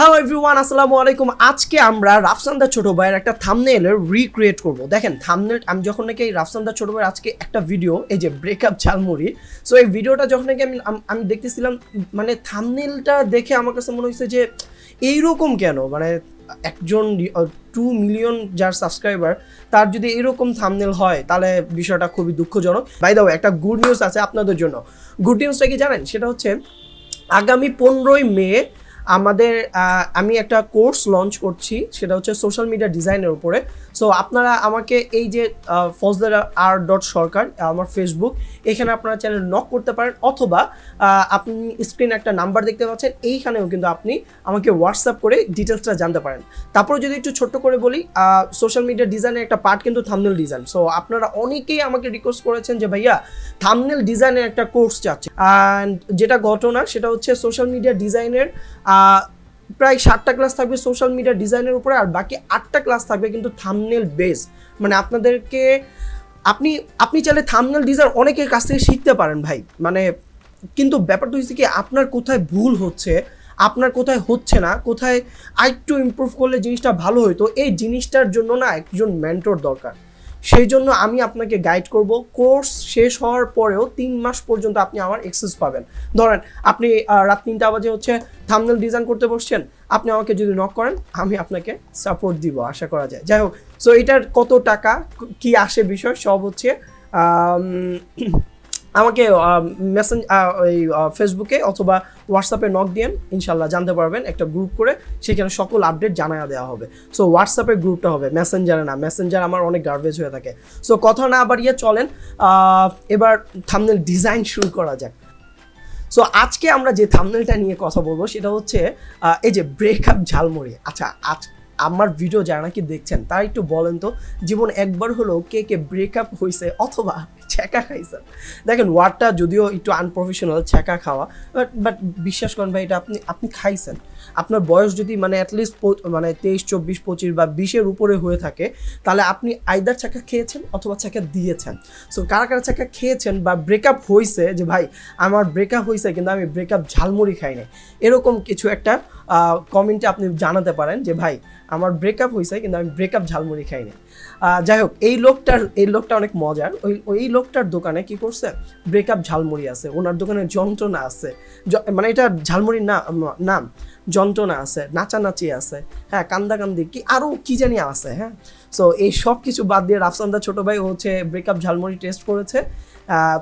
Hello everyone, আসসালামু আলাইকুম। আজকে আমরা রাফসান দা ছোট ভাইয়ের একটা থাম্বনেইলের রিক্রিয়েট করব। দেখেন থাম্বনেল, আমি যখন নাকি এই রাফসান দা ছোট ভাইয়ের আজকে একটা ভিডিও, এই যে ব্রেকআপ ঝালমুড়ি, সো এই ভিডিওটা যখন নাকি আমি দেখতেছিলাম, মানে থাম্বনেলটা দেখে আমার কাছে মনে হয়েছে যে এইরকম কেন, মানে একজন 2 মিলিয়ন যার সাবস্ক্রাইবার, তার যদি এরকম থাম্বনেল হয় তাহলে বিষয়টা খুবই দুঃখজনক। বাই দ্য ওয়ে, একটা গুড নিউজ আছে আপনাদের জন্য। গুড নিউজটা কি জানেন? সেটা হচ্ছে আগামী 15ই মে আমি একটা কোর্স লঞ্চ করছি, সেটা হচ্ছে সোশ্যাল মিডিয়া ডিজাইনের উপরে। সো আপনারা আমাকে এই যে ফজদার আর ডট সরকার আমার ফেসবুক, এখানে আপনারা চ্যানেল নক করতে পারেন, অথবা আপনি স্ক্রিনে একটা নাম্বার দেখতে পাচ্ছেন, এইখানেও কিন্তু আপনি আমাকে হোয়াটসঅ্যাপ করে ডিটেলসটা জানতে পারেন। তারপরে যদি একটু ছোট্ট করে বলি, সোশ্যাল মিডিয়া ডিজাইনের একটা পার্ট কিন্তু থাম্বনেল ডিজাইন। সো আপনারা অনেকেই আমাকে রিকোয়েস্ট করেছেন যে ভাইয়া থাম্বনেল ডিজাইনের একটা কোর্স চাচ্ছে, অ্যান্ড যেটা ঘটনা সেটা হচ্ছে সোশ্যাল মিডিয়া ডিজাইনের প্রায় 7টা ক্লাস থাকবে সোশ্যাল মিডিয়া ডিজাইনের উপরে, আর বাকি 8টা ক্লাস থাকবে কিন্তু থাম্বনেল বেস। মানে আপনাদেরকে আপনি চাইলে থাম্বনেল ডিজাইন অনেকের কাছ থেকে শিখতে পারেন ভাই, মানে কিন্তু ব্যাপারটা হচ্ছে কি, আপনার কোথায় ভুল হচ্ছে, আপনার কোথায় হচ্ছে না, কোথায় আরেকটু ইমপ্রুভ করলে জিনিসটা ভালো হতো, এই জিনিসটার জন্য না একজন মেন্টর দরকার। সেই জন্য আমি আপনাকে গাইড করব। কোর্স শেষ হওয়ার পরেও 3 মাস পর্যন্ত আপনি আমার অ্যাক্সেস পাবেন। ধরেন আপনি রাত 3টা বাজে হচ্ছে থাম্বনেল ডিজাইন করতে বসছেন, আপনি আমাকে যদি নক করেন আমি আপনাকে সাপোর্ট দিব, আশা করা যায়। যাই হোক, সো এটার কত টাকা কি আসে বিষয় সব হচ্ছে আমাকে ফেসবুকে অথবা হোয়াটসঅ্যাপে নক দিয়েন, ইনশাল্লাহ জানতে পারবেন। একটা গ্রুপ করে সেখানে সকল আপডেট জানায়া দেওয়া হবে। সো হোয়াটসঅ্যাপের গ্রুপটা হবে, মেসেঞ্জারে না। মেসেঞ্জার আমার অনেক গার্বেজ হয়ে থাকে। সো কথা না বাড়িয়ে চলেন এবার থাম্বনেল ডিজাইন শুরু করা যাক। সো আজকে আমরা যে থাম্বনেলটা নিয়ে কথা বলবো সেটা হচ্ছে এই যে ব্রেকআপ ঝালমুড়ি। আচ্ছা, আমার ভিডিও যারা নাকি দেখছেন তারা একটু বলেন তো, জীবন একবার হলো কে কে ব্রেকআপ হয়েছে অথবা ছ্যাঁকা খাইছে? দেখেন ওয়ার্ডটা যদিও একটু আনপ্রফেশনাল, ছ্যাঁকা খাওয়া, বাট বিশ্বাস করেন ভাই, এটা আপনি খাইছেন। আপনার বয়স যদি মানে অ্যাটলিস্ট মানে 23, 24, 25 বা 20-এর উপরে হয়ে থাকে, তাহলে আপনি আইদার ছ্যাঁকা খেয়েছেন অথবা ছ্যাঁকা দিয়েছেন। সো কারা কারা ছ্যাঁকা খেয়েছেন বা ব্রেকআপ হয়েছে, যে ভাই আমার ব্রেকআপ হয়েছে কিন্তু আমি ব্রেকআপ ঝালমুড়ি খাই নাই, এরকম কিছু একটা কমেন্টে আপনি জানাতে পারেন যে ভাই আমার ব্রেকআপ হয়েছে কিন্তু আমি ব্রেকআপ ঝালমুড়ি খাই নাই। যাই হোক, এই লোকটা অনেক মজার। ওই লোকটার দোকানে কি করছে, ব্রেকআপ ঝালমুড়ি আছে, ওনার দোকানে যন্ত্রণা আছে, মানে এটা ঝালমুড়ির নাম যন্ত্রণা আছে, নাচানাচি আছে, হ্যাঁ, কান্দাকান্দি কি আরও কি জানি আছে। হ্যাঁ, সো এই সব কিছু বাদ দিয়ে রাফসান দা ছোটো ভাই হচ্ছে ব্রেকআপ ঝালমুড়ি টেস্ট করেছে।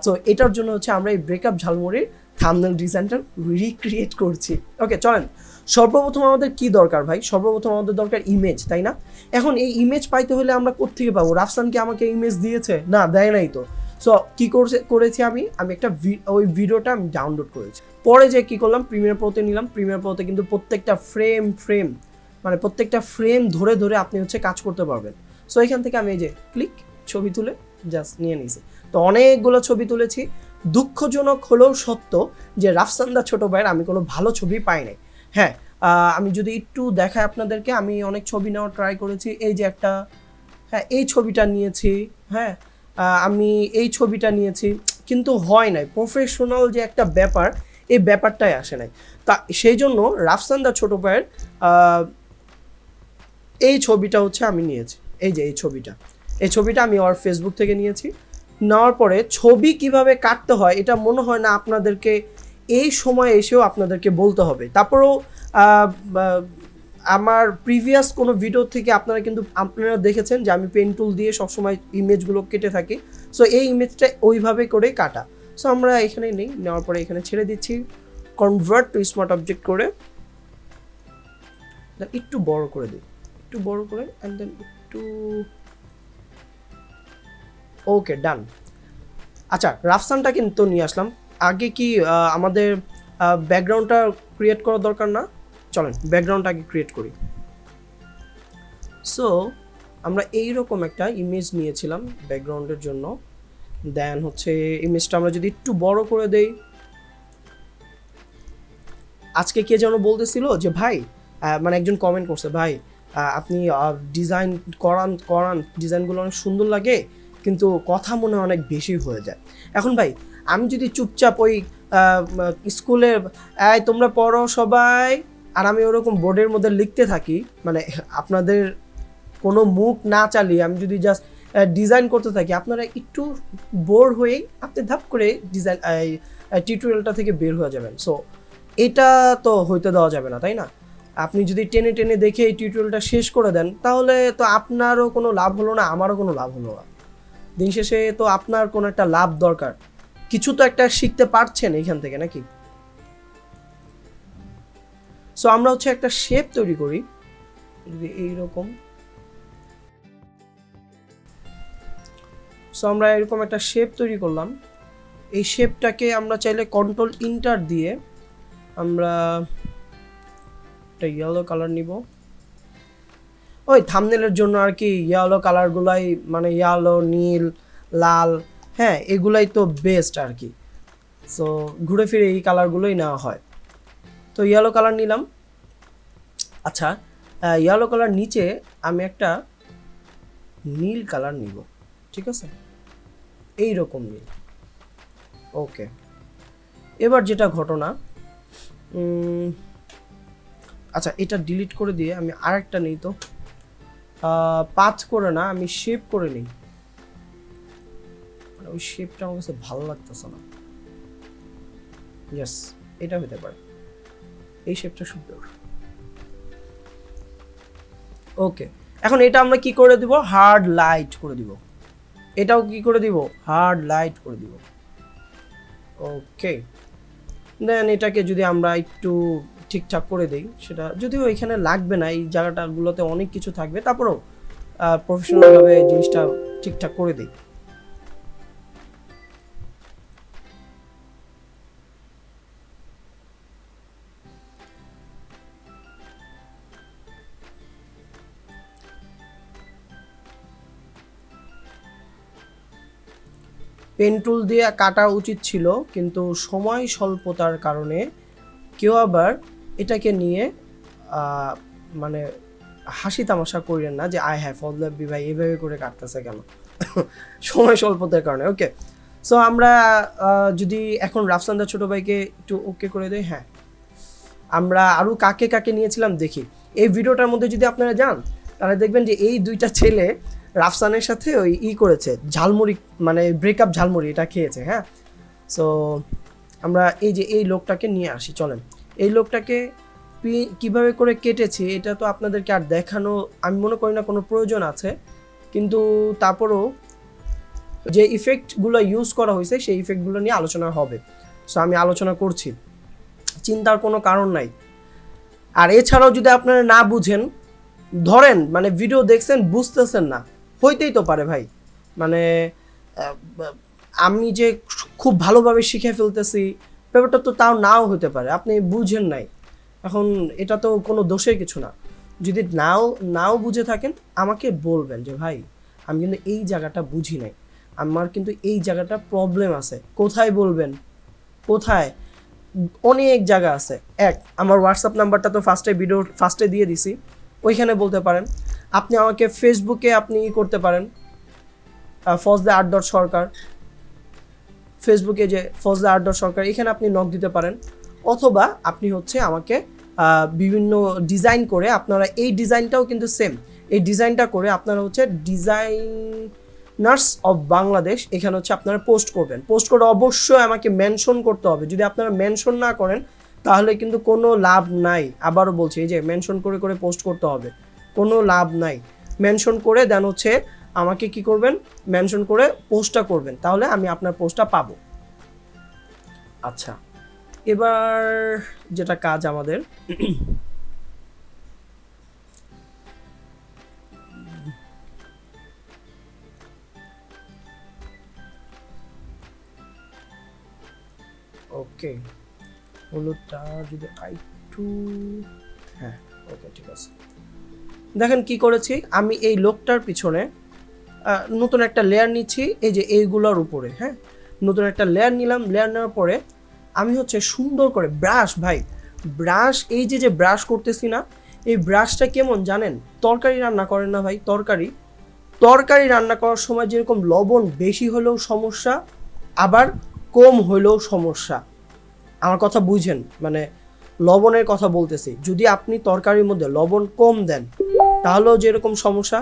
তো এটার জন্য হচ্ছে আমরা এই ব্রেকআপ ঝালমুড়ির থাম্বনেল ডিজাইনটা রিক্রিয়েট করছি। ওকে, চলেন। সর্বপ্রথম আমাদের কি দরকার ভাই? সর্বপ্রথম আমাদের দরকার ইমেজ, তাই না? এখন এই ইমেজ পাইতে হলে আমরা কোত্থেকে পাবো? রাফসান কি আমাকে ইমেজ দিয়েছে? না, দেয় নাই তো। সো কি করেছি আমি একটা ওই ভিডিওটা আমি ডাউনলোড করেছি। পরে যে কি করলাম, প্রিমিয়ার প্রোতে নিলাম। প্রিমিয়ার প্রোতে কিন্তু প্রত্যেকটা ফ্রেম মানে প্রত্যেকটা ফ্রেম ধরে ধরে আপনি হচ্ছে কাজ করতে পারবেন। সো এখান থেকে আমি এই যে ক্লিক ছবি তুলে জাস্ট নিয়ে নিয়েছি। তো অনেকগুলো ছবি তুলেছি। দুঃখজনক হলেও সত্য যে রাফসান দা ছোটো ভাইয়ের আমি কোনো ভালো ছবি পাই নাই। হ্যাঁ, আমি যদি একটু দেখাই আপনাদেরকে, আমি অনেক ছবি নেওয়ার ট্রাই করেছি। এই যে একটা, হ্যাঁ, এই ছবিটা নিয়েছি। হ্যাঁ, আমি এই ছবিটা নিয়েছি, কিন্তু হয় নাই। প্রফেশনাল যে একটা ব্যাপার, এই ব্যাপারটাই আসে নাই। তা সেই জন্য রাফসান দা ছোটো ভাইয়ের এই ছবিটা হচ্ছে আমি নিয়েছি। এই যে এই ছবিটা আমি ওর ফেসবুক থেকে নিয়েছি। নেওয়ার পরে ছবি কিভাবে কাটতে হয় এটা মনে হয় না আপনাদেরকে এই সময় এসেও আপনাদেরকে বলতে হবে। তারপরেও আমার প্রিভিয়াস কোনো ভিডিও থেকে আপনারা দেখেছেন যে আমি পেন টুল দিয়ে সবসময় ইমেজগুলো কেটে থাকি। সো এই ইমেজটা ওইভাবে করে কাটা। সো আমরা এখানে নেওয়ার পরে এখানে ছেড়ে দিচ্ছি, কনভার্ট টু স্মার্ট অবজেক্ট করে একটু বড় করে দিই, অ্যান্ড দেন একটু, ওকে, ডান। আচ্ছা, রাফসানটা কিন্তু নিয়ে আসলাম। আগে কি আমাদের ব্যাকগ্রাউন্ডটা ক্রিয়েট করার দরকার না? চলেন ব্যাকগ্রাউন্ডটা আগে ক্রিয়েট করি। সো আমরা এইরকম একটা ইমেজ নিয়েছিলাম ব্যাকগ্রাউন্ডের জন্য। দেন হচ্ছে ইমেজটা আমরা যদি একটু বড় করে দেই। আজকে কে যেন বলতেছিল যে ভাই, মানে একজন কমেন্ট করছে, ভাই আপনি ডিজাইন করান ডিজাইনগুলো অনেক সুন্দর লাগে, কিন্তু কথা মনে অনেক বেশি হয়ে যায়। এখন ভাই আমি যদি চুপচাপ ওই স্কুলে তোমরা পড়ো সবাই, আর আমি ওরকম বোর্ডের মধ্যে লিখতে থাকি, মানে আপনাদের কোনো মুখ না চালিয়ে আমি যদি জাস্ট ডিজাইন করতে থাকি, আপনারা একটু বোর হয়েই আপনি ধাপ করে ডিজাইন টিউটোরিয়ালটা থেকে বের হয়ে যাবেন। সো এটা তো হইতে দেওয়া যাবে না, তাই না? আপনি যদি টেনে টেনে দেখে এই টিউটোরিয়ালটা শেষ করে দেন, তাহলে তো আপনারও কোনো লাভ হলো না, আমারও কোনো লাভ হলো না। দিন শেষে তো আপনার কোনো একটা লাভ দরকার, কিছু তো একটা শিখতে পারছেন এখান থেকে, নাকি? সো আমরা হচ্ছে একটা শেপ তৈরি করি, যদি এইরকম। সো আমরা এরকম একটা শেপ তৈরি করলাম। এই শেপটাকে আমরা চাইলে কন্ট্রোল ইন্টার দিয়ে আমরা একটা ইয়েলো কালার নিব, ওই থাম্বনেলের জন্য আর কি। ইয়েলো কালারগুলাই, মানে ইয়েলো, নীল, লাল, হ্যাঁ এগুলাই তো বেস্ট আর কি। সো ঘুরে ফিরে এই কালারগুলোই নেওয়া হয়। তো ইয়েলো কালার নিলাম। আচ্ছা, ইয়েলো কালার নিচে আমি একটা নীল কালার নিব, ঠিক আছে? এইরকম নীল। ওকে, এবার যেটা ঘটনা, আচ্ছা এটা ডিলিট করে দিয়ে আমি আরেকটা নিই। তো পাথ করে না, আমি শেপ করে নিই। ওই শেপটা আমার কাছে ভালো লাগতেছে না। ইয়েস, এটা হতে পারে, এই শেপটা সুন্দর। ওকে, এখন এটা আমরা কি করে দিব? হার্ড লাইট করে দিব। এটাও কি করে দিব? হার্ড লাইট করে দিব। ওকে, দেন এটাকে যদি আমরা একটু ঠিকঠাক করে দেই, সেটা যদিও এখানে লাগবে না, এই জায়গাটাগুলোতে অনেক কিছু থাকবে, তারপরেও প্রফেশনালভাবে জিনিসটা ঠিকঠাক করে দেই। পেন টুল দিয়ে কাটা উচিত ছিল, কিন্তু সময় স্বল্পতার কারণে কেউ আবার এটাকে নিয়ে মানে হাসি তামাশা করেন না যে আয় হ্যাঁ ফজলাবি ভাই এভাবে করে কাটতেছে কেন, সময় স্বল্পতার কারণে। ওকে, সো আমরা যদি এখন রাফসানদা ছোট ভাইকে একটু ওকে করে দেই। হ্যাঁ, আমরা আরও কাকে কাকে নিয়েছিলাম দেখি। এই ভিডিওটার মধ্যে যদি আপনারা যান, তাহলে দেখবেন যে এই দুইটা ছেলে রাফসানের সাথে ওই করেছে, ঝালমুড়ি, মানে ব্রেকআপ ঝালমুড়ি এটা খেয়েছে। হ্যাঁ, সো আমরা এই যে এই লোকটাকে নিয়ে আসি, চলেন। এই লোকটাকে কিভাবে করে কেটেছি এটা তো আপনাদেরকে আর দেখানো আমি মনে করি না কোনো প্রয়োজন আছে, কিন্তু তারপরেও যে ইফেক্টগুলো ইউজ করা হয়েছে সেই ইফেক্টগুলো নিয়ে আলোচনা হবে। সো আমি আলোচনা করছি, চিন্তার কোনো কারণ নাই। আর এছাড়াও যদি আপনারা না বুঝেন, ধরেন মানে ভিডিও দেখছেন বুঝতেছেন না, হইতেই তো পারে ভাই, মানে আমি যে খুব ভালোভাবে শিখে ফেলতেছি ব্যাপারটা তো তাও নাও হতে পারে, আপনি বুঝেন নাই। এখন এটা তো কোনো দোষের কিছু না। যদি নাও বুঝে থাকেন আমাকে বলবেন যে ভাই আমি কিন্তু এই জায়গাটা বুঝি নাই, আমার কিন্তু এই জায়গাটা প্রবলেম আছে। কোথায় বলবেন? কোথায়? অনেক জায়গা আছে। আমার হোয়াটসঅ্যাপ নাম্বারটা তো ফার্স্টে দিয়ে দিছি, ওইখানে বলতে পারেন। আপনি আমাকে ফেসবুকে আপনি করতে পারেন, fozla8.সরকার, ফেসবুকে যে fozla8.সরকার, এখানে আপনি নক দিতে পারেন। অথবা আপনি হচ্ছে আমাকে বিভিন্ন ডিজাইন করে, আপনারা এই ডিজাইনটাও কিন্তু সেম, এই ডিজাইনটা করে আপনারা হচ্ছে ডিজাইনার্স অফ বাংলাদেশ, এখানে হচ্ছে আপনারা পোস্ট করবেন। পোস্ট করে অবশ্যই আমাকে মেনশন করতে হবে। যদি আপনারা মেনশন না করেন তাহলে কিন্তু কোনো লাভ নাই। আবারও বলছি, এই যে মেনশন করে করে পোস্ট করতে হবে, কোনো লাভ নাই। মেনশন করে দেন হচ্ছে আমাকে কি করবেন? মেনশন করে পোস্টটা করবেন, তাহলে আমি আপনার পোস্টটা পাবো। আচ্ছা, এবার যেটা কাজ আমাদের, ওকে হলুদটা যদি একটু, হ্যাঁ ওকে ঠিক আছে। দেখেন কি করেছি আমি, এই লোকটার পিছনে নতুন একটা লেয়ার নিচ্ছি, এই যে এইগুলোর উপরে। হ্যাঁ, নতুন একটা লেয়ার নিলাম। লেয়ার নেওয়ার পরে আমি হচ্ছে সুন্দর করে ব্রাশ, ভাই ব্রাশ, এই যে ব্রাশ করতেছি না, এই ব্রাশটা কেমন জানেন? তরকারি রান্না করেন না ভাই, তরকারি রান্না করার সময় যেরকম লবণ বেশি হলেও সমস্যা, আবার কম হলেও সমস্যা, আমার কথা বুঝেন। মানে লবণের কথা বলতেছি, যদি আপনি তরকারির মধ্যে লবণ কম দেন তাহলেও যেরকম সমস্যা,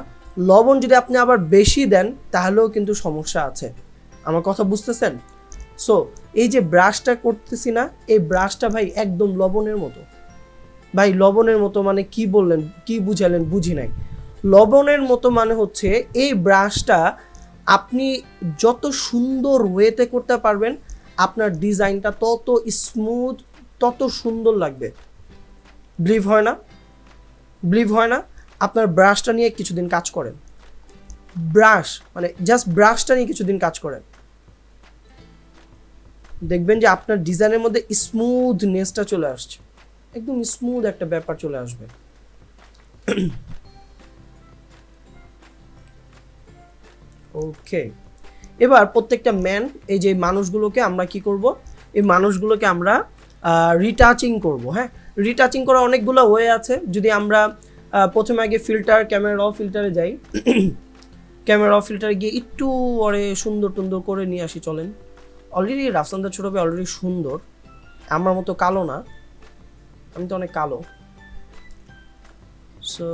লবণ যদি আপনি আবার বেশি দেন তাহলেও কিন্তু সমস্যা আছে। আমার কথা বুঝতেছেন? সো এই যে ব্রাশটা করতেছি না, এই ব্রাশটা ভাই একদম লবণের মতো। ভাই লবণের মতো মানে কি বললেন, কি বুঝালেন বুঝি নাই। লবণের মতো মানে হচ্ছে এই ব্রাশটা আপনি যত সুন্দর ওয়েতে করতে পারবেন, আপনার ডিজাইনটা তত স্মুথ, তত সুন্দর লাগবে। বিলিভ হয় না? বিলিভ হয় না? আপনার ব্রাশটা নিয়ে কিছুদিন কাজ করেন, ব্রাশ মানে জাস্ট ব্রাশটা নিয়ে কিছুদিন কাজ করেন, দেখবেন যে আপনার ডিজাইনের মধ্যে স্মুথনেসটা চলে আসছে, একদম স্মুথ একটা ব্যাপার চলে আসবে। ওকে, এবার প্রত্যেকটা ম্যান, এই যে মানুষগুলোকে আমরা কি করব, এই মানুষগুলোকে আমরা রিটাচিং করব। হ্যাঁ, রিটাচিং করা অনেকগুলো ওয়ে আছে। যদি আমরা প্রথমে আগে ফিল্টার, ক্যামেরা র ফিল্টারে যাই, ক্যামেরা র ফিল্টারে গিয়ে একটু ওরে সুন্দর টুন্দর করে নিয়ে আসি। চলেন, অলরেডি রাফসান দা ছোট ভাই অলরেডি সুন্দর, আমার মতো কালো না, আমি তো অনেক কালো। সো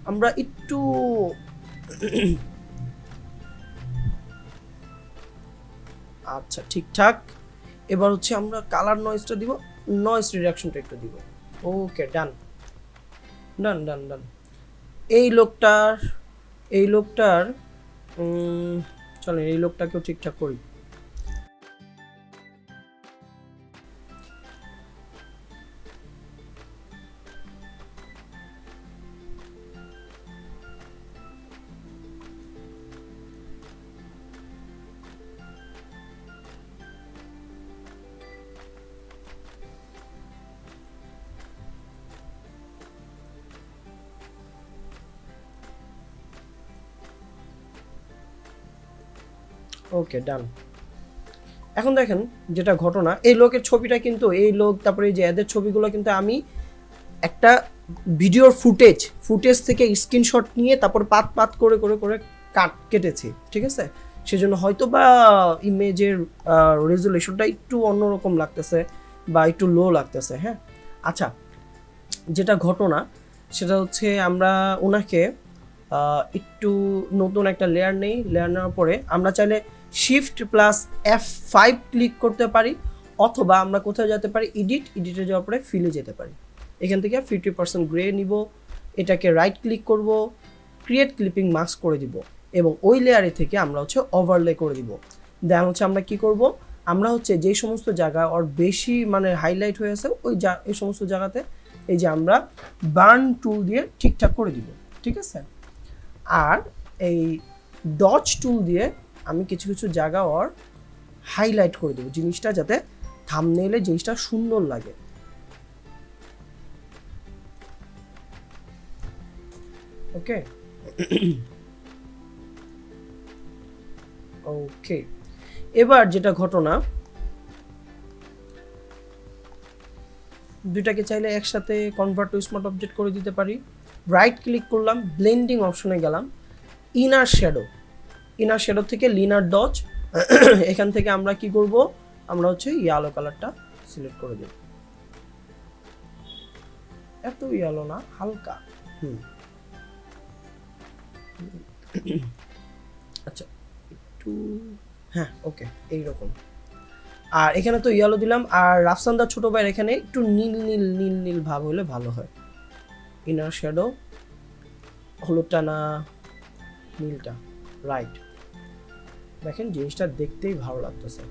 আমরা একটু আচ্ছা ঠিকঠাক। এবার হচ্ছে আমরা কালার নয়েজটা দিব, নয়েজ রিডাকশনটা একটু দিব। ওকে, ডান ডান ডান ডান। এই লোকটার, এই লোকটার চলেন এই লোকটাকেও ঠিকঠাক করি। ওকে, ডান। এখন দেখেন যেটা ঘটনা, এই লোকের ছবিটা কিন্তু, এই লোক তারপরে এই যে এদের ছবিগুলো কিন্তু আমি একটা ভিডিওর ফুটেজ থেকে স্ক্রিনশট নিয়ে তারপর পাত পাত করে করে করে কেটেছি, ঠিক আছে? সেজন্য হয়তো বা ইমেজের রেজুলেশনটা একটু অন্যরকম লাগতেছে বা একটু লো লাগতেছে। হ্যাঁ, আচ্ছা, যেটা ঘটনা সেটা হচ্ছে আমরা ওনাকে একটু নতুন একটা লেয়ার নেই, লেয়ার নেওয়ার পরে আমরা চাইলে শিফট প্লাস F5 ক্লিক করতে পারি, অথবা আমরা কোথায় যেতে পারি, এডিটে যাওয়ার পরে ফিলে যেতে পারি। এখান থেকে 50% গ্রে নিব, এটাকে রাইট ক্লিক করব, ক্রিয়েট ক্লিপিং মাস্ক করে দিব, এবং ওই লেয়ারে থেকে আমরা হচ্ছে ওভারলে করে দিব। দেন হচ্ছে আমরা কি করব, আমরা হচ্ছে যে সমস্ত জায়গা ওর বেশি মানে হাইলাইট হয়ে আছে এই সমস্ত জায়গাতে এই যে আমরা বার্ন টুল দিয়ে ঠিকঠাক করে দিব, ঠিক আছে? আর এই ডচ টুল দিয়ে আমি কিছু কিছু জায়গা ওর হাইলাইট করে দেবো, জিনিসটা যাতে থাম্বনেইলে জিনিসটা সুন্দর লাগে। ওকে ওকে, এবার যেটা ঘটনা, দুইটাকে চাইলে একসাথে কনভার্ট টু স্মার্ট অবজেক্ট করে দিতে পারি। রাইট ক্লিক করলাম, ব্লেন্ডিং অপশনে গেলাম, ইনার শ্যাডো থেকে লিনার ডচ, এখান থেকে আমরা কি করব, আমরা হচ্ছে ইয়েলো কালারটা সিলেক্ট করে দেব। এত ইয়েলো না, হালকা। আচ্ছা একটু, হ্যাঁ ওকে, এইরকম। আর এখানে তো ইয়েলো দিলাম, আর রাফসান দা ছোট ভাইয়ের এখানে একটু নীল নীল নীল নীল ভাব হলে ভালো হয়। ইনার শ্যাডো, হলুদটা না নীলটা, রাইট। দেখেন জিনিসটা দেখতেই ভালো লাগতেছে,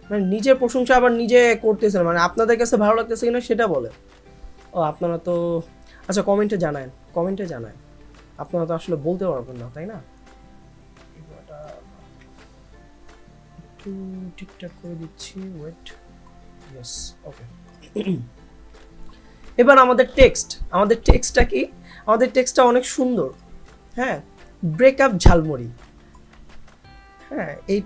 মানে নিজের প্রশংসা আবার নিজে করতেছেন, মানে আপনাদের কাছে ভালো লাগতেছে কিনা সেটা বলে। ও আপনারা তো, আচ্ছা কমেন্টে জানান, আপনারা তো আসলে বলতে পারবেন না, তাই না? একটু ঠিকঠাক করে দিচ্ছি, ওয়েট, ইয়েস, ওকে। এবার আমাদের টেক্সটটা কি, আমাদের টেক্সটটা অনেক সুন্দর। হ্যাঁ, ব্রেকআপ ঝালমুড়ি। হ্যাঁ, এই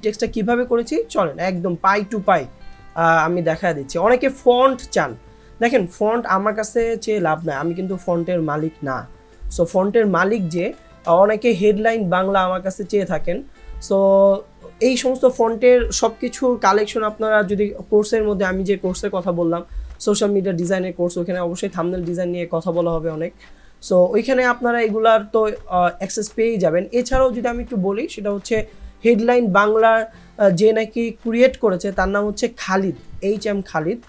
টেক্সটটা কিভাবে করেছি চলেন একদম পাই টু পাই আমি দেখা দিচ্ছি। অনেকে ফন্ট চান, দেখেন ফন্ট আমার কাছে চেয়ে লাভ নাই, আমি কিন্তু ফন্টের মালিক না। সো ফন্টের মালিক যে, অনেকে হেডলাইন বাংলা আমার কাছে চেয়ে থাকেন। সো এই সমস্ত ফন্টের সব কিছুর কালেকশন আপনারা যদি কোর্সের মধ্যে, আমি যে কোর্সের কথা বললাম সোশ্যাল মিডিয়া ডিজাইনের কোর্স, ওইখানে অবশ্যই থাম্বনেল ডিজাইন নিয়ে কথা বলা হবে অনেক। সো ওইখানে আপনারা এগুলার তো অ্যাক্সেস পেয়েই যাবেন। এছাড়াও যদি আমি একটু বলি, সেটা হচ্ছে হেডলাইন বাংলার যে নাকি ক্রিয়েট করেছে তার নাম হচ্ছে খালিদ, HM খালিদ।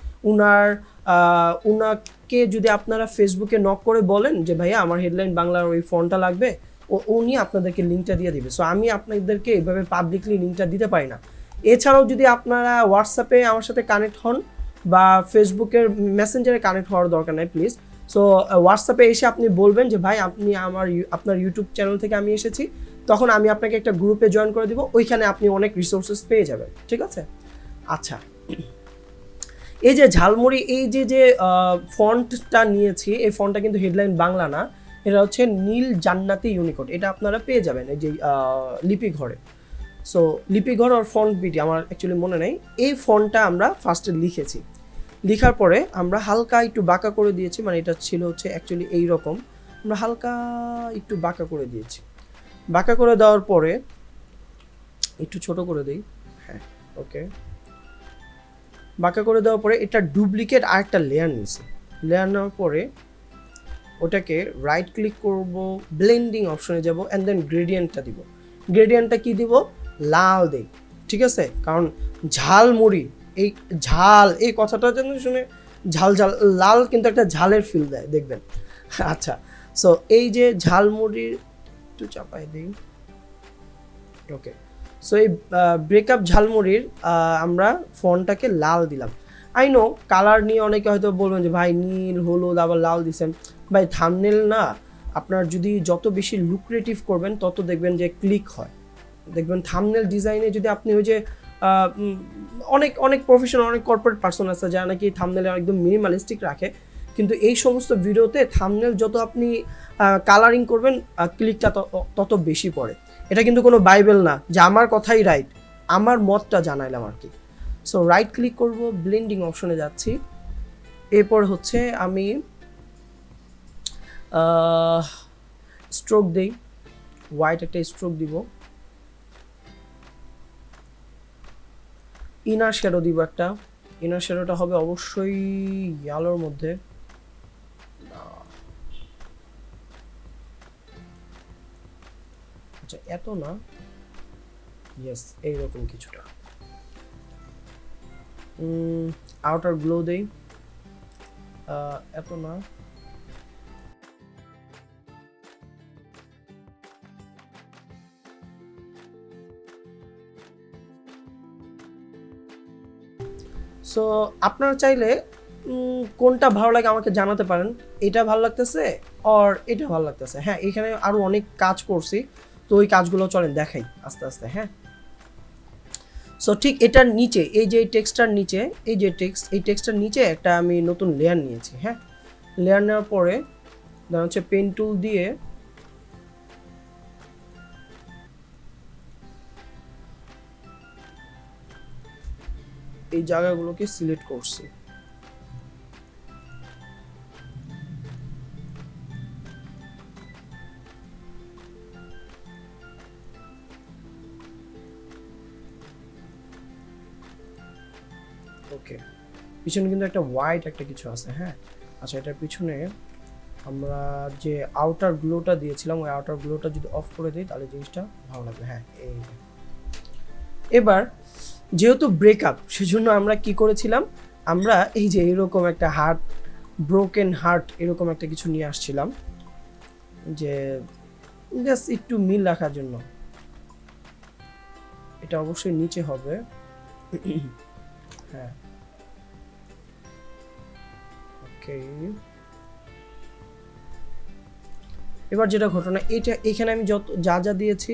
উনাকে যদি আপনারা ফেসবুকে নক করে বলেন যে ভাইয়া আমার হেডলাইন বাংলার ওই ফন্টটা লাগবে, উনি আপনাদেরকে লিঙ্কটা দিয়ে দিবে। সো আমি আপনাদেরকে এইভাবে পাবলিকলি লিঙ্কটা দিতে পারি না। এছাড়াও যদি আপনারা হোয়াটসঅ্যাপে আমার সাথে কানেক্ট হন বা ফেসবুকের মেসেঞ্জারে কানেক্ট হওয়ার দরকার নাই প্লিজ। সো হোয়াটসঅ্যাপে এসে আপনি বলবেন যে ভাই আপনি আপনার ইউটিউব চ্যানেল থেকে আমি এসেছি, তখন আমি আপনাকে একটা গ্রুপে জয়েন করে দিব, ওইখানে আপনি অনেক রিসোর্সেস পেয়ে যাবেন, ঠিক আছে? আচ্ছা, এই যে ঝালমুড়ি, এই যে ফন্টটা নিয়েছি, এই ফন্টটা কিন্তু হেডলাইন বাংলা না, এটা হচ্ছে নীল জান্নাতি ইউনিকোড। এটা আপনারা পেয়ে যাবেন এই যে লিপি ঘরে। সো লিপি ঘর আর ফন্ট বিডি আমার অ্যাকচুয়ালি মনে নেই। এই ফন্টটা আমরা ফার্স্টে লিখেছি, লিখার পরে আমরা হালকা একটু বাঁকা করে দিয়েছি, মানে এটা ছিল হচ্ছে অ্যাকচুয়ালি এইরকম, আমরা হালকা একটু বাঁকা করে দিয়েছি। বাঁকা করে দেওয়ার পরে একটু ছোট করে দিই, হ্যাঁ ওকে। বাঁকা করে দেওয়ার পরে এটা ডুপ্লিকেট আরেকটা লেয়ার নিয়েছি। লেয়ার নেওয়ার পরে ওটাকে রাইট ক্লিক করব, ব্লেন্ডিং অপশনে যাব, অ্যান্ড দেন গ্রেডিয়েন্টটা দিব। গ্রেডিয়েন্টটা কি দিব? লাল দেই, ঠিক আছে? কারণ ঝালমুড়ি, এই ঝাল, এই কথাটা যেন শুনে ঝাল ঝাল, লাল কিন্তু একটা ঝালের ফিল দেয়, দেখবেন। আচ্ছা, সো এই যে ঝালমুড়ির একটু চাপাই দিই, ওকে। সো এই ব্রেকআপ ঝালমুড়ির আমরা ফন্টটাকে লাল দিলাম। আই নো কালার নিয়ে অনেকে হয়তো বলবেন যে ভাই নীল হলুদ আবার লাল দিচ্ছেন। ভাই থাম্বনেল না, আপনার যদি যত বেশি লুক্রেটিভ করবেন তত দেখবেন যে ক্লিক হয়। দেখবেন থাম্বনেল ডিজাইনে যদি আপনি ওই যে অনেক অনেক প্রফেশনাল, অনেক কর্পোরেট পার্সন আছে যারা নাকি থাম্বনেলে একদম মিনিমালিস্টিক রাখে, কিন্তু এই সমস্ত ভিডিওতে থাম্বনেল যত আপনি কালারিং করবেন ক্লিকটা তত বেশি পড়ে। এটা কিন্তু কোনো বাইবেল না যে আমার কথাই রাইট, আমার মতটা জানাইলাম আর কি। সো রাইট ক্লিক করব, ব্লেন্ডিং অপশনে যাচ্ছি, এরপর হচ্ছে আমি স্ট্রোক দেই, হোয়াইট একটা স্ট্রোক দিব, ইনার শ্যাডো দিব একটা। ইনার শ্যাডোটা হবে অবশ্যই ইয়ালোর মধ্যে, আচ্ছা এত না, ইয়েস এইরকম কিছুটা। আউটার গ্লো দেই, এত না, সো আপনারা চাইলে কোনটা ভালো লাগে আমাকে জানাতে পারেন, এটা ভালো লাগতেছে আর এটা ভালো লাগতেছে। হ্যাঁ, এখানে আরও অনেক কাজ করছি, তো ওই কাজগুলো চলেন দেখাই আস্তে আস্তে। হ্যাঁ, সো ঠিক এটার নিচে, এই যে টেক্সটার নিচে, এই যে টেক্সট, এই টেক্সটার নিচে একটা আমি নতুন লেয়ার নিয়েছি। হ্যাঁ, লেয়ার নেওয়ার পরে ধরুন হচ্ছে পেন টুল দিয়ে এই জায়গাগুলোকে সিলেক্ট করছি। ওকে, পিছনে কিন্তু একটা হোয়াইট একটা কিছু আছে। হ্যাঁ, আচ্ছা এটার পিছনে আমরা যে আউটার গ্লোটা দিয়েছিলাম, ওই আউটার গ্লোটা যদি অফ করে দিই তাহলে জিনিসটা ভালো লাগবে। হ্যাঁ, এই এবার যেহেতু ব্রেকআপ, সেজন্য আমরা কি করেছিলাম, আমরা এই যে এরকম একটা হার্ট, ব্রোকেন হার্ট এরকম একটা কিছু নিয়ে আসছিলাম, যে জাস্ট একটু মিল রাখার জন্য। এটা অবশ্যই নিচে হবে। হ্যাঁ, ওকে। এবার যেটা ঘটনা, এটা এখানে আমি যত যা যা দিয়েছি,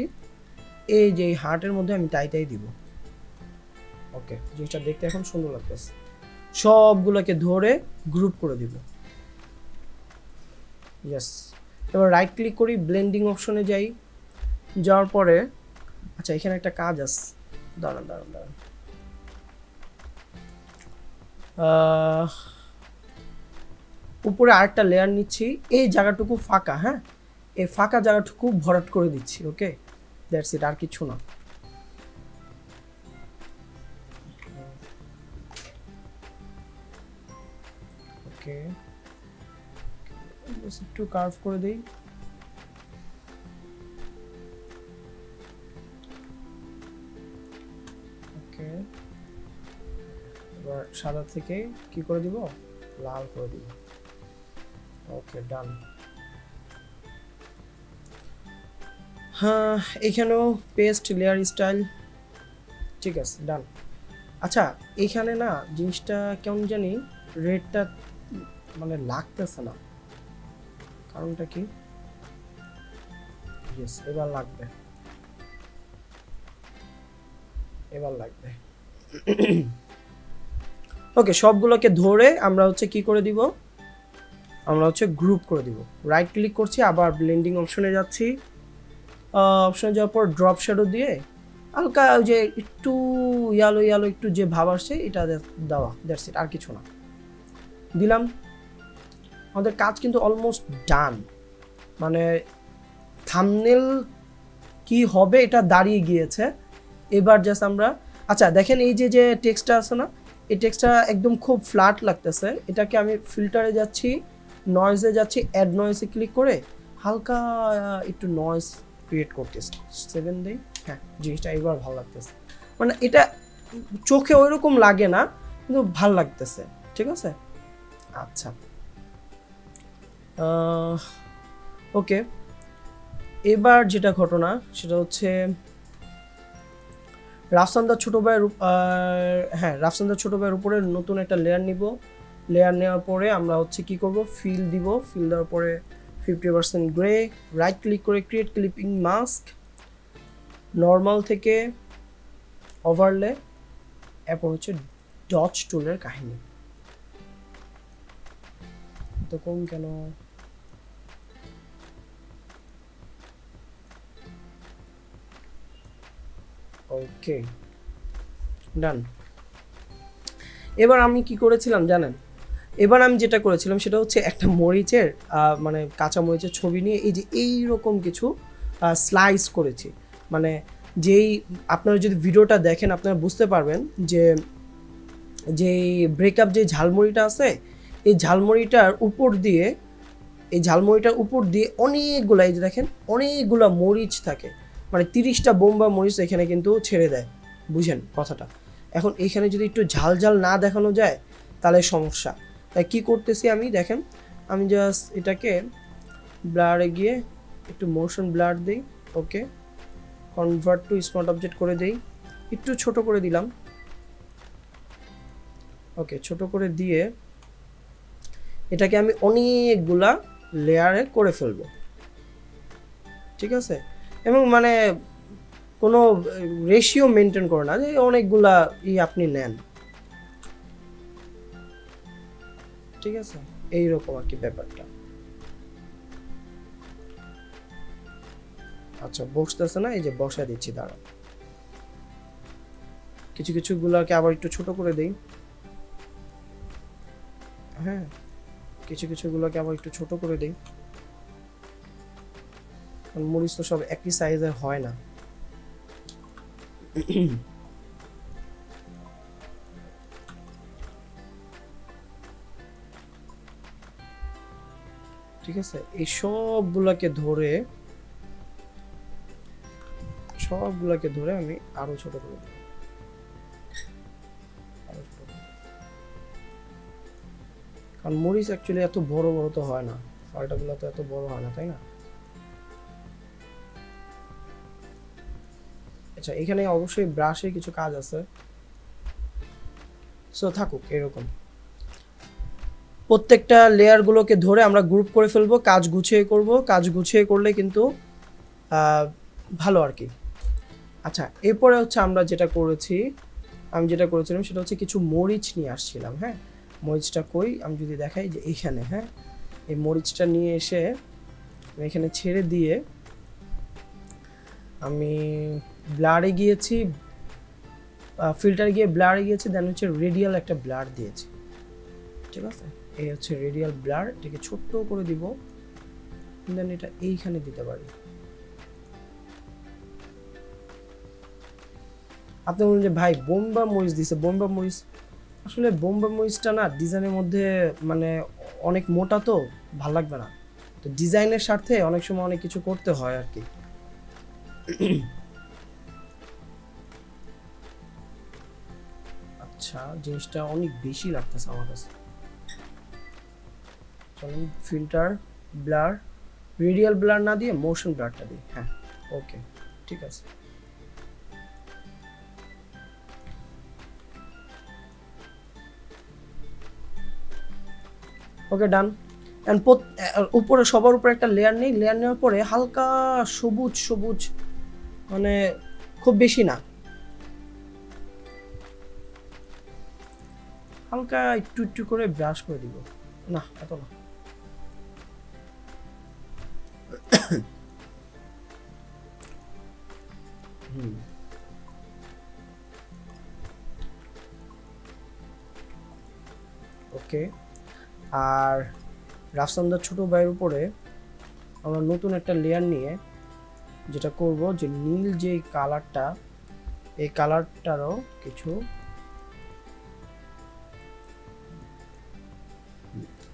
এই যে হার্টের মধ্যে আমি তাই তাই দিব। ওকে, জিনিসটা দেখতে এখন সুন্দর লাগতেছে। সবগুলোকে ধরে গ্রুপ করে দিব। ইয়েস, এবার রাইট ক্লিক করি, ব্লেন্ডিং অপশনে যাই, যাওয়ার পরে আচ্ছা এখানে একটা কাজ আছে, দাঁড়ান দাঁড়ান দাঁড়ান, উপরে আরেকটা লেয়ার নিচ্ছি, এই জায়গাটুকু ফাঁকা। হ্যাঁ, এই ফাঁকা জায়গাটুকু ভরাট করে দিচ্ছি। ওকে, দ্যাটস ইট, আর কিছু না। ওকে, একটু কার্ভ করে দিই। ওকে, এবার সাদা থেকে কি করে দিব, লাল করে দিব। ওকে, ডান। হ্যাঁ, এখানেও পেস্ট লেয়ার স্টাইল, ঠিক আছে, ডান। আচ্ছা, এখানে না জিনিসটা কেমন জানি রেডটা মানে লাগতেছে না, কারণটা কি? ইয়েস, এবার লাগবে, এবার লাগবে। ওকে, সবগুলোকে ধরে আমরা হচ্ছে কি করে দিব, আমরা হচ্ছে গ্রুপ করে দিব। রাইট ক্লিক করছি, আবার ব্লেন্ডিং অপশনে যাচ্ছি, অপশনে যাওয়ার পর ড্রপ শ্যাডো দিয়ে হালকা ওই যে একটু ইয়ালো ইয়ালো একটু যে ভাব আসছে এটা দেওয়া, দ্যাটস ইট, আর কিছু না। দিলাম, আমাদের কাজ কিন্তু অলমোস্ট ডান। মানে থাম্বনেল কি হবে এটা দাঁড়িয়ে গিয়েছে। এবার জাস্ট আমরা, আচ্ছা দেখেন এই যে যে টেক্সটটা আছে না, এই টেক্সটটা একদম খুব ফ্ল্যাট লাগতেছে। এটাকে আমি ফিল্টারে যাচ্ছি, নয়েজে যাচ্ছি, অ্যাড নয়েজে ক্লিক করে হালকা একটু নয়েজ ক্রিয়েট করতেছি, 7 দেই। হ্যাঁ, জিনিসটা এবার ভালো লাগতেছে, মানে এটা চোখে ওইরকম লাগে না কিন্তু ভাল লাগতেছে, ঠিক আছে। আচ্ছা, ওকে, এবার যেটা ঘটনা সেটা হচ্ছে রাফসানদার ছোটো ভাইয়ের, হ্যাঁ রাফসানদার ছোটো ভাইয়ের উপরে নতুন একটা লেয়ার নিব। লেয়ার নেওয়ার পরে আমরা হচ্ছে কি করব, ফিল দিব। ফিল দেওয়ার পরে 50% গ্রে, রাইট ক্লিক করে ক্রিয়েট ক্লিপিং মাস্ক, নর্মাল থেকে ওভারলে, এরপর হচ্ছে ডচ টুলের কাহিনী। তো কম কেন? ওকে, ডান। এবার আমি কি করেছিলাম জানেন, এবার আমি যেটা করেছিলাম সেটা হচ্ছে একটা মরিচের মানে কাঁচা মরিচের ছবি নিয়ে এই যে এইরকম কিছু স্লাইস করেছি। মানে যেই আপনারা যদি ভিডিওটা দেখেন আপনারা বুঝতে পারবেন যে যেই ব্রেকআপ যে ঝালমুড়িটা আছে, এই ঝালমুড়িটার উপর দিয়ে, এই ঝালমুড়িটার উপর দিয়ে অনেকগুলো, এই যে দেখেন অনেকগুলো মরিচ থাকে, মানে 30টা বোম্বা মরিচ এখানে কিন্তু ছেড়ে দেয়, বুঝেন কথাটা। এখন এখানে যদি একটু ঝাল ঝাল না দেখানো যায় তাহলে সমস্যা। তাই কী করতেছি আমি, দেখেন আমি জাস্ট এটাকে ব্লারে গিয়ে একটু মোশন ব্লার দিই। ওকে, কনভার্ট টু স্মার্ট অবজেক্ট করে দেই, একটু ছোট করে দিলাম। ওকে, ছোট করে দিয়ে এটাকে আমি অনেকগুলা লেয়ারে করে ফেলবো, ঠিক আছে। এবং মানে কোনো রেশিও মেনটেন করে না যে অনেকগুলা আপনি নেন, ঠিক আছে, এইরকম আর কি ব্যাপারটা। আচ্ছা, বসতেছে না, এই যে বসা দিচ্ছি, দাঁড়া। কিছু কিছু গুলাকে আবার একটু ছোট করে দেই। হ্যাঁ, কিছু কিছু গুলাকে আবার একটু ছোট করে দেই, মরিচ তো সব একই সাইজের হয় না। ঠিক আছে, এই সবগুলাকে ধরে আমি আরো ছোট করে দেব। কারণ মরিচ অ্যাকচুয়ালি এত বড় বড় তো হয় না, ফালটাগুলো তো এত বড় হয় না, তাই না? আচ্ছা, এখানে অবশ্যই ব্রাশে কিছু কাজ আছে, সো থাকুক এরকম। প্রত্যেকটা লেয়ারগুলোকে ধরে আমরা গ্রুপ করে ফেলবো, কাজ গুছিয়ে করব, কাজ গুছিয়ে করলে কিন্তু ভালো আর কি। আচ্ছা, এরপরে হচ্ছে আমরা যেটা করেছি, আমি যেটা করেছিলাম সেটা হচ্ছে কিছু মরিচ নিয়ে আসছিলাম। হ্যাঁ, মরিচটা কই আমি যদি দেখাই, যে এইখানে, হ্যাঁ এই মরিচটা নিয়ে এসে এখানে ছেড়ে দিয়ে আমি ব্লারে গিয়েছি, ফিল্টারে গিয়ে ব্লারে গিয়েছি, দেন হচ্ছে রেডিয়াল একটা ব্লার দিয়েছি, ঠিক আছে। এই হচ্ছে রেডিয়াল ব্লার, এটাকে ছোট্ট করে দিব, দেন এটা এইখানে দিতে পারি। আপনি বলুন যে ভাই বোম্বা মরিচ দিছে, বোম্বা মরিচ আসলে বোম্বে মরিচটা না ডিজাইনের মধ্যে মানে অনেক মোটা, তো ভাল লাগবে না, তো ডিজাইনের স্বার্থে অনেক সময় অনেক কিছু করতে হয় আর কি। আচ্ছা, জিনিসটা অনেক বেশি লাগতেছে আমার কাছে। চলুন ফিল্টার, ব্লার, রেডিয়াল ব্লার না দিয়ে মোশন ব্লারটা দিই। হ্যাঁ, ওকে, ঠিক আছে। ওকে, ডান। এন্ড উপরে সবার উপরে একটা লেয়ার নেই, লেয়ার নেওয়ার পরে হালকা সবুজ সবুজ, মানে খুব বেশি না, হালকা একটু একটু করে ব্রাশ করে দিব, না এত না। ওকে, আর রাফসানদার ছোট ভাইয়ের উপরে আমরা নতুন একটা লেয়ার নিয়ে যেটা করব, যে নীল যে কালারটা, এই কালারটারও কিছু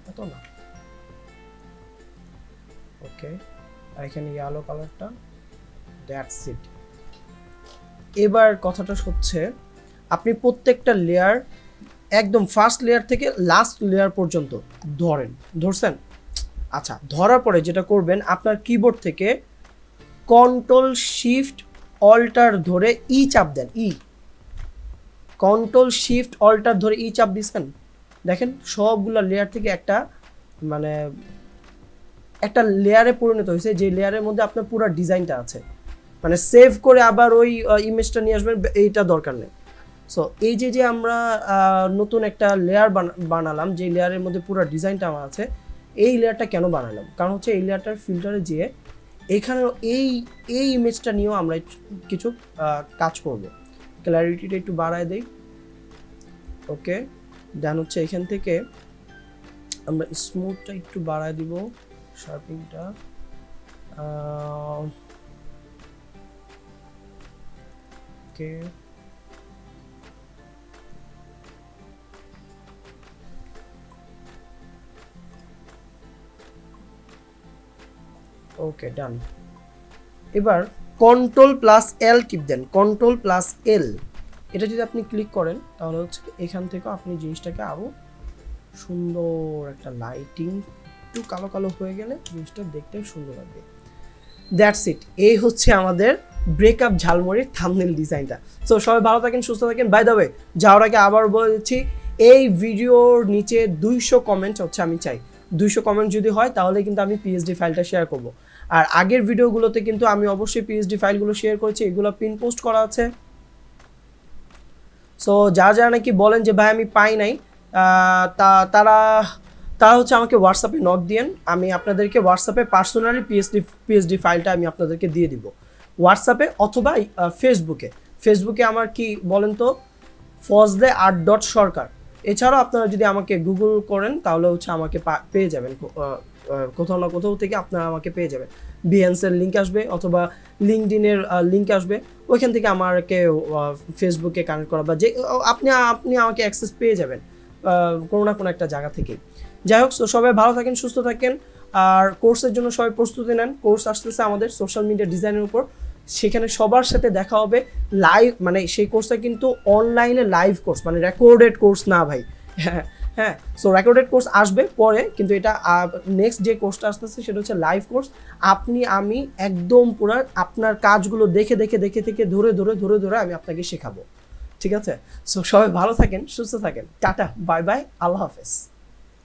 এত না। ওকে, আর এখানে ইয়েলো কালারটা, দ্যাটস ইট। এবার কথাটা হচ্ছে, আপনি প্রত্যেকটা লেয়ার একদম ফার্স্ট লেয়ার থেকে লাস্ট লেয়ার পর্যন্ত ধরছেন। আচ্ছা, ধরার পরে যেটা করবেন, আপনার কিবোর্ড থেকে কন্ট্রোল শিফট অল্টার ধরে ই চাপ দেন, কন্ট্রোল শিফট অল্টার ধরে ই চাপ দিচ্ছেন, দেখেন সবগুলা লেয়ার থেকে একটা মানে একটা লেয়ারে পরিণত হয়েছে, যে লেয়ারের মধ্যে আপনার পুরো ডিজাইনটা আছে। মানে সেভ করে আবার ওই ইমেজটা নিয়ে আসবেন, এইটা দরকার নেই। সো এই যে আমরা নতুন একটা লেয়ার বানালাম, যে লেয়ারের মধ্যে পুরো ডিজাইনটা আমার আছে, এই লেয়ারটা কেন বানালাম, কারণ হচ্ছে এই লেয়ারটার ফিল্টারে যেয়ে এখানে এই ইমেজটা নিয়েও আমরা কিছু কাজ করব। ক্ল্যারিটিটা একটু বাড়ায় দেই। ওকে, দেন হচ্ছে এখান থেকে আমরা স্মুথটা একটু বাড়ায় দিব, শার্পিংটা ওকে, ওকে, ডান। এবার কন্ট্রোল প্লাস এল টিপ দেন, কন্ট্রোল প্লাস এল, এটা যদি আপনি ক্লিক করেন তাহলে হচ্ছে এখান থেকে আপনি জিনিসটাকে আরও সুন্দর একটা লাইটিং, একটু কালো কালো হয়ে গেলে জিনিসটা দেখতে সুন্দর লাগবে। দ্যাটস ইট, এই হচ্ছে আমাদের ব্রেকআপ ঝালমুড়ির থাম্বনেল ডিজাইনটা। সো সবাই ভালো থাকেন, সুস্থ থাকেন। বাই দ্য ওয়ে, যাওয়ার আগে আবার বলছি, এই ভিডিওর নিচে 200 কমেন্ট হচ্ছে আমি চাই। 200 কমেন্ট যদি হয় তাহলে কিন্তু আমি পিএইচডি ফাইলটা শেয়ার করব। আর আগের ভিডিওগুলোতে কিন্তু আমি অবশ্যই পিএইচডি ফাইলগুলো শেয়ার করেছি, এগুলো পিন পোস্ট করা আছে। সো যারা নাকি বলেন যে ভাই আমি পাই নাই, তারা হচ্ছে আমাকে হোয়াটসঅ্যাপে নক দিয়েন, আমি আপনাদেরকে হোয়াটসঅ্যাপে পার্সোনালি পিএইচডি ফাইলটা আমি আপনাদেরকে দিয়ে দিব, হোয়াটসঅ্যাপে অথবা ফেসবুকে আমার কি বলেন তো, ফজলে @সরকার। এছাড়াও আপনারা যদি আমাকে গুগল করেন তাহলে হচ্ছে আমাকে পেয়ে যাবেন, কোথাও না কোথাও থেকে আপনারা আমাকে পেয়ে যাবেন। বিহেন্সের লিঙ্ক আসবে অথবা লিঙ্কডিনের লিঙ্ক আসবে, ওইখান থেকে আমাকে ফেসবুকে কানেক্ট করা, বা যে আপনি আমাকে অ্যাক্সেস পেয়ে যাবেন কোনো না কোনো একটা জায়গা থেকে। যাই হোক, সবাই ভালো থাকেন, সুস্থ থাকেন, আর কোর্সের জন্য সবাই প্রস্তুতি নেন। কোর্স আসতেছে আমাদের সোশ্যাল মিডিয়া ডিজাইনের উপর, সেখানে সবার সাথে দেখা হবে লাইভ, মানে সেই কোর্সটা কিন্তু অনলাইনে লাইভ কোর্স, মানে রেকর্ডেড কোর্স না ভাই। হ্যাঁ, সো রেকর্ডেড কোর্স আসবে পরে, কিন্তু এটা নেক্সট যে কোর্সটা আসতেছে সেটা হচ্ছে লাইভ কোর্স। আমি একদম পুরো আপনার কাজগুলো দেখে ধরে আমি আপনাকে শেখাবো, ঠিক আছে? সো সবাই ভালো থাকেন, সুস্থ থাকেন, টাটা, বাই বাই, আল্লাহ হাফেজ।